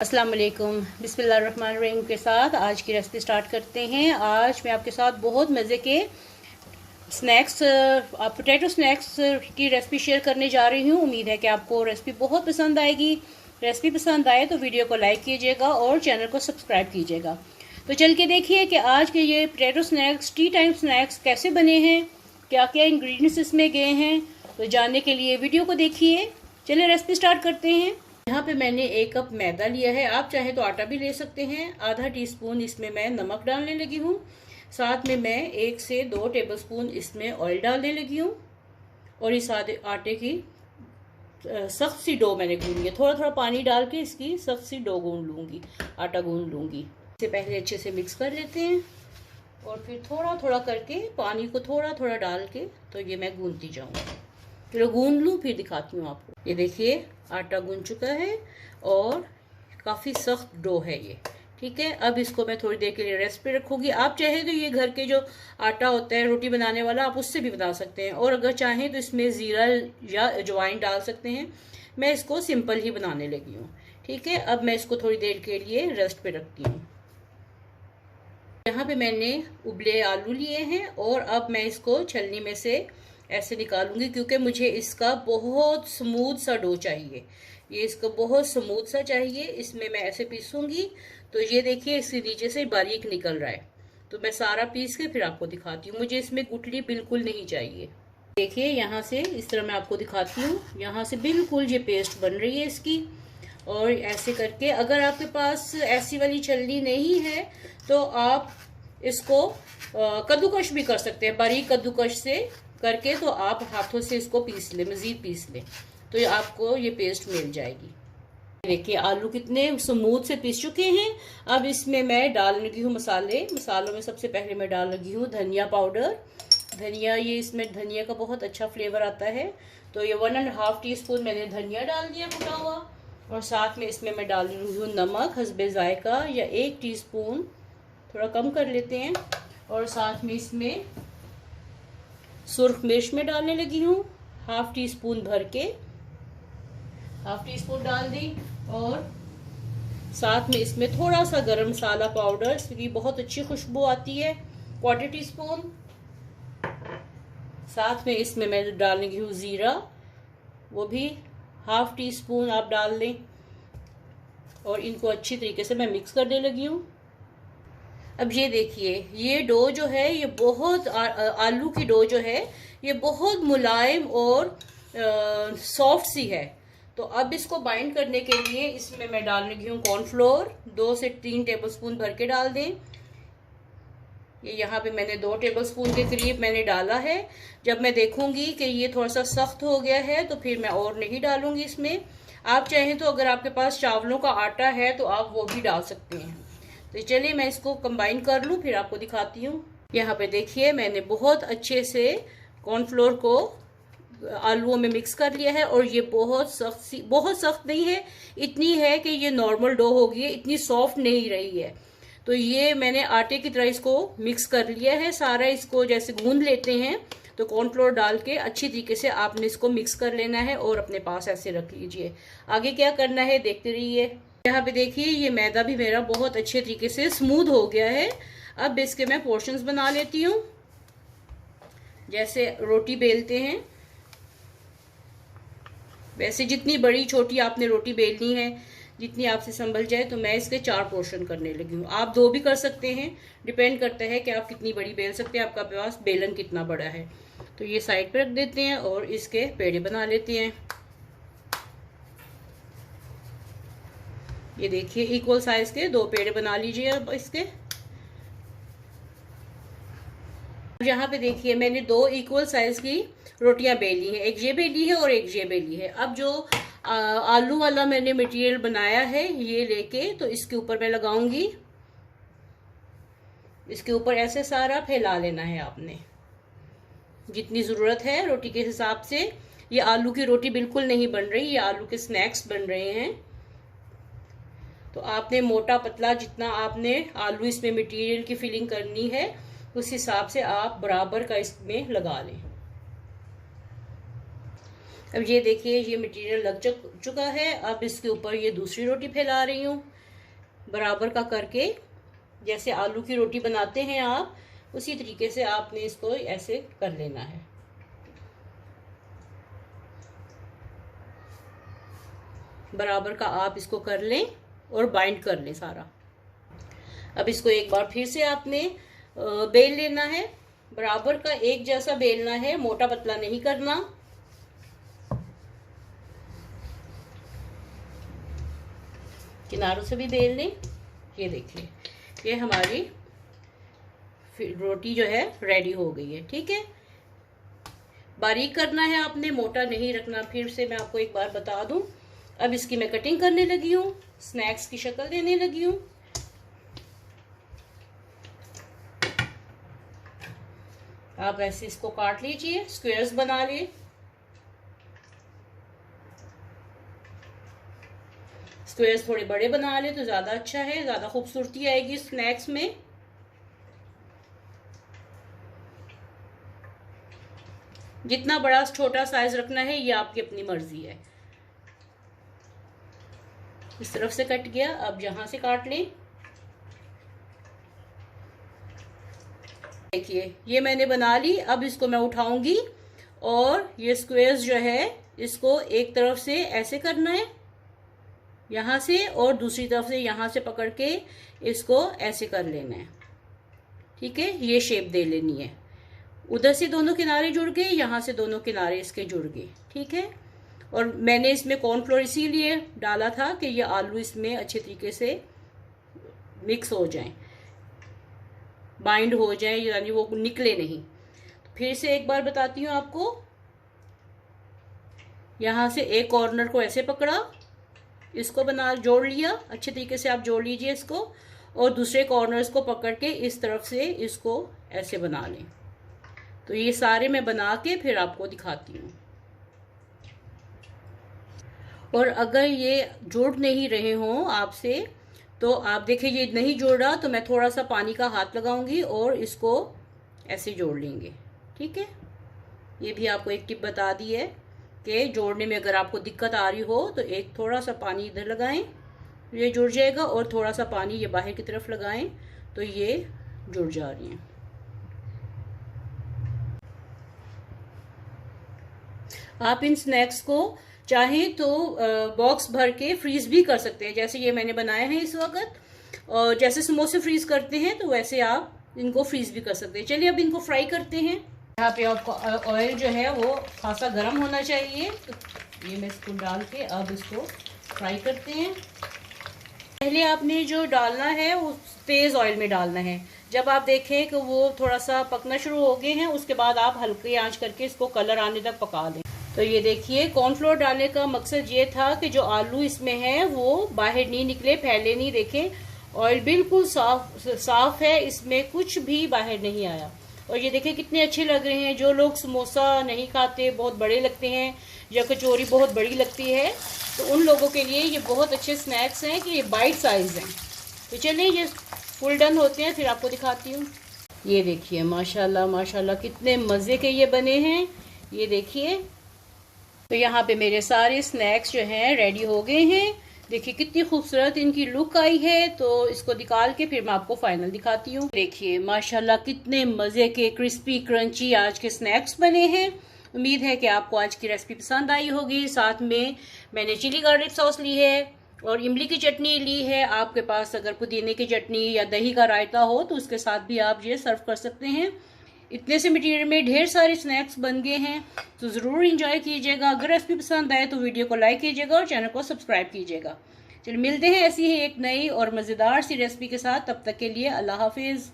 अस्सलाम वालेकुम। बिस्मिल्लाहिर्रहमानिर्रहीम के साथ आज की रेसिपी स्टार्ट करते हैं। आज मैं आपके साथ बहुत मज़े के स्नैक्स पोटैटो स्नैक्स की रेसिपी शेयर करने जा रही हूँ। उम्मीद है कि आपको रेसिपी बहुत पसंद आएगी। रेसिपी पसंद आए तो वीडियो को लाइक कीजिएगा और चैनल को सब्सक्राइब कीजिएगा। तो चल के देखिए कि आज के ये potato snacks T time snacks कैसे बने हैं, क्या क्या इंग्रेडिएंट्स इसमें गए हैं। तो जानने के लिए वीडियो को देखिए। चलिए रेसिपी स्टार्ट करते हैं। यहाँ पे मैंने 1 कप मैदा लिया है। आप चाहे तो आटा भी ले सकते हैं। आधा टीस्पून इसमें मैं नमक डालने लगी हूँ। साथ में मैं 1 से 2 टेबलस्पून इसमें ऑयल डालने लगी हूँ। और इस आटे की सख्त सी डो मैंने गूंदी है। थोड़ा थोड़ा पानी डाल के इसकी सख्त सी डो गूंद लूँगी, आटा गूंद लूँगी। इससे पहले अच्छे से मिक्स कर लेते हैं और फिर थोड़ा थोड़ा करके पानी को थोड़ा थोड़ा डाल के तो ये मैं गूंदती जाऊँगी। फिर गूंद लूँ, फिर दिखाती हूँ आपको। ये देखिए आटा गूंद चुका है और काफ़ी सख्त डो है ये। ठीक है, अब इसको मैं थोड़ी देर के लिए रेस्ट पे रखूँगी। आप चाहे तो ये घर के जो आटा होता है रोटी बनाने वाला, आप उससे भी बना सकते हैं। और अगर चाहें तो इसमें ज़ीरा या अजवाइन डाल सकते हैं। मैं इसको सिंपल ही बनाने लगी हूँ। ठीक है, अब मैं इसको थोड़ी देर के लिए रेस्ट पे रखती हूँ। यहाँ पे मैंने उबले आलू लिए हैं और अब मैं इसको छलनी में से ऐसे निकालूंगी, क्योंकि मुझे इसका बहुत स्मूथ सा डो चाहिए। ये इसका बहुत स्मूथ सा चाहिए। इसमें मैं ऐसे पीसूंगी तो ये देखिए इसके नीचे से बारीक निकल रहा है। तो मैं सारा पीस के फिर आपको दिखाती हूँ। मुझे इसमें गुठली बिल्कुल नहीं चाहिए। देखिए यहाँ से इस तरह मैं आपको दिखाती हूँ। यहाँ से बिल्कुल ये पेस्ट बन रही है इसकी। और ऐसे करके, अगर आपके पास ऐसी वाली छलनी नहीं है तो आप इसको कद्दूकश भी कर सकते हैं। बारीक कद्दूकश से करके तो आप हाथों से इसको पीस ले, मजीद पीस ले, तो ये आपको ये पेस्ट मिल जाएगी। देखिए आलू कितने स्मूथ से पीस चुके हैं। अब इसमें मैं डाल लगी हूँ मसालों में सबसे पहले मैं डाल लगी हूँ धनिया पाउडर। धनिया, ये इसमें धनिया का बहुत अच्छा फ्लेवर आता है। तो ये 1.5 टीस्पून मैंने धनिया डाल दिया कुटा हुआ। और साथ में इसमें मैं डाल रही हूँ नमक हस्बे जायका, या 1 टीस्पून, थोड़ा कम कर लेते हैं। और साथ में इसमें सुर्ख मिर्च में डालने लगी हूँ, 1/2 टीस्पून भर के 1/2 टीस्पून डाल दी। और साथ में इसमें थोड़ा सा गरम मसाला पाउडर, इसकी बहुत अच्छी खुशबू आती है, 1/4 टीस्पून। साथ में इसमें मैं डालने लगी हूँ जीरा, वो भी 1/2 टीस्पून आप डाल लें। और इनको अच्छी तरीके से मैं मिक्स करने लगी हूँ। अब ये देखिए ये डो जो है, ये बहुत आलू की डो जो है ये बहुत मुलायम और सॉफ्ट सी है। तो अब इसको बाइंड करने के लिए इसमें मैं डाल लगी हूँ कॉर्नफ्लोर, 2 से 3 टेबलस्पून भर के डाल दें। ये यहाँ पे मैंने 2 टेबलस्पून के करीब मैंने डाला है। जब मैं देखूंगी कि ये थोड़ा सा सख्त हो गया है तो फिर मैं और नहीं डालूंगी इसमें। आप चाहें तो अगर आपके पास चावलों का आटा है तो आप वो भी डाल सकते हैं। तो चलिए मैं इसको कंबाइन कर लूँ, फिर आपको दिखाती हूँ। यहाँ पे देखिए मैंने बहुत अच्छे से कॉर्नफ्लोर को आलूओं में मिक्स कर लिया है। और ये बहुत सख्त नहीं है, इतनी है कि ये नॉर्मल डो होगी, इतनी सॉफ्ट नहीं रही है। तो ये मैंने आटे की तरह इसको मिक्स कर लिया है सारा। इसको जैसे गूंद लेते हैं तो कॉर्नफ्लोर डाल के अच्छी तरीके से आपने इसको मिक्स कर लेना है और अपने पास ऐसे रख लीजिए। आगे क्या करना है देखते रहिए। यहाँ पे देखिए ये मैदा भी मेरा बहुत अच्छे तरीके से स्मूथ हो गया है। अब इसके मैं पोर्शंस बना लेती हूँ, जैसे रोटी बेलते हैं वैसे। जितनी बड़ी छोटी आपने रोटी बेलनी है, जितनी आपसे संभल जाए। तो मैं इसके 4 पोर्शन करने लगी हूँ। आप 2 भी कर सकते हैं, डिपेंड करता है कि आप कितनी बड़ी बेल सकते हैं, आपका पास बेलन कितना बड़ा है। तो ये साइड पे रख देते हैं और इसके पेड़े बना लेते हैं। ये देखिए इक्वल साइज के 2 पेड़े बना लीजिए अब इसके। यहाँ पे देखिए मैंने 2 इक्वल साइज की रोटियां बेली हैं, एक ये बेली है और एक ये बेली है। अब जो आलू वाला मैंने मटेरियल बनाया है ये लेके तो इसके ऊपर मैं लगाऊंगी। इसके ऊपर ऐसे सारा फैला लेना है आपने, जितनी ज़रूरत है रोटी के हिसाब से। ये आलू की रोटी बिल्कुल नहीं बन रही, ये आलू के स्नैक्स बन रहे हैं। तो आपने मोटा पतला जितना आपने आलू इसमें मटेरियल की फिलिंग करनी है उस हिसाब से आप बराबर का इसमें लगा लें। अब ये देखिए ये मटेरियल लग चुका है। अब इसके ऊपर ये दूसरी रोटी फैला रही हूँ बराबर का करके। जैसे आलू की रोटी बनाते हैं आप, उसी तरीके से आपने इसको ऐसे कर लेना है। बराबर का आप इसको कर लें और बाइंड कर लें सारा। अब इसको एक बार फिर से आपने बेल लेना है। बराबर का एक जैसा बेलना है, मोटा पतला नहीं करना। किनारों से भी बेल लें। ये देखिए ये हमारी रोटी जो है रेडी हो गई है। ठीक है, बारीक करना है आपने, मोटा नहीं रखना। फिर से मैं आपको एक बार बता दूं। अब इसकी मैं कटिंग करने लगी हूँ, स्नैक्स की शक्ल देने लगी हूँ। आप ऐसे इसको काट लीजिए, स्क्वेयर्स बना लिए। स्क्वेयर्स थोड़े बड़े बना ले तो ज्यादा अच्छा है, ज्यादा खूबसूरती आएगी स्नैक्स में। जितना बड़ा छोटा साइज रखना है ये आपकी अपनी मर्जी है। इस तरफ से कट गया, अब यहां से काट लें। देखिए ये मैंने बना ली। अब इसको मैं उठाऊंगी और ये स्क्वेयर्स जो है इसको एक तरफ से ऐसे करना है यहां से, और दूसरी तरफ से यहां से पकड़ के इसको ऐसे कर लेना है। ठीक है, ये शेप दे लेनी है। उधर से दोनों किनारे जुड़ गए, यहां से दोनों किनारे इसके जुड़ गए। ठीक है, और मैंने इसमें कॉर्नफ्लोर इसीलिए डाला था कि ये आलू इसमें अच्छे तरीके से मिक्स हो जाएं, बाइंड हो जाए, यानी वो निकले नहीं। फिर से एक बार बताती हूँ आपको। यहां से एक कॉर्नर को ऐसे पकड़ा, इसको जोड़ लिया, अच्छे तरीके से आप जोड़ लीजिए इसको, और दूसरे कॉर्नर्स को पकड़ के इस तरफ से इसको ऐसे बना लें। तो ये सारे मैं बना के फिर आपको दिखाती हूँ। और अगर ये जुड़ नहीं रहे हों आपसे, तो आप देखिए ये नहीं जोड़ रहा तो मैं थोड़ा सा पानी का हाथ लगाऊंगी और इसको ऐसे जोड़ लेंगे। ठीक है, ये भी आपको एक टिप बता दी है कि जोड़ने में अगर आपको दिक्कत आ रही हो तो एक थोड़ा सा पानी इधर लगाएं, ये जुड़ जाएगा, और थोड़ा सा पानी ये बाहर की तरफ लगाएं तो ये जुड़ जा रही हैं। आप इन स्नैक्स को चाहें तो बॉक्स भर के फ्रीज भी कर सकते हैं, जैसे ये मैंने बनाए हैं इस वक्त। और जैसे समोसे फ्रीज करते हैं तो वैसे आप इनको फ्रीज भी कर सकते हैं। चलिए अब इनको फ्राई करते हैं। यहाँ पे आपको ऑयल जो है वो खासा गर्म होना चाहिए। तो ये मैं इसको डाल के अब इसको फ्राई करते हैं। पहले आपने जो डालना है वो तेज ऑयल में डालना है। जब आप देखें कि वो थोड़ा सा पकना शुरू हो गए हैं, उसके बाद आप हल्की आंच करके इसको कलर आने तक पका लें। तो ये देखिए कॉर्नफ्लोर डालने का मकसद ये था कि जो आलू इसमें है वो बाहर नहीं निकले, फैले नहीं। देखें ऑयल बिल्कुल साफ है, इसमें कुछ भी बाहर नहीं आया। और ये देखिए कितने अच्छे लग रहे हैं। जो लोग समोसा नहीं खाते, बहुत बड़े लगते हैं, या कचौरी बहुत बड़ी लगती है, तो उन लोगों के लिए ये बहुत अच्छे स्नैक्स हैं कि ये बाइट साइज हैं। तो चलिए ये फुल डन होते हैं, फिर आपको दिखाती हूँ। ये देखिए माशाल्लाह माशाल्लाह कितने मज़े के ये बने हैं। ये देखिए, तो यहाँ पे मेरे सारे स्नैक्स जो हैं रेडी हो गए हैं। देखिए कितनी खूबसूरत इनकी लुक आई है। तो इसको निकाल के फिर मैं आपको फाइनल दिखाती हूँ। देखिए माशाल्लाह कितने मज़े के क्रिस्पी क्रंची आज के स्नैक्स बने हैं। उम्मीद है कि आपको आज की रेसिपी पसंद आई होगी। साथ में मैंने चिली गार्लिक सॉस ली है और इमली की चटनी ली है। आपके पास अगर पुदीने की चटनी या दही का रायता हो तो उसके साथ भी आप ये सर्व कर सकते हैं। इतने से मटेरियल में ढेर सारे स्नैक्स बन गए हैं, तो ज़रूर इंजॉय कीजिएगा। अगर रेसिपी पसंद आए तो वीडियो को लाइक कीजिएगा और चैनल को सब्सक्राइब कीजिएगा। चलिए मिलते हैं ऐसी ही एक नई और मज़ेदार सी रेसिपी के साथ। तब तक के लिए अल्लाह हाफिज़।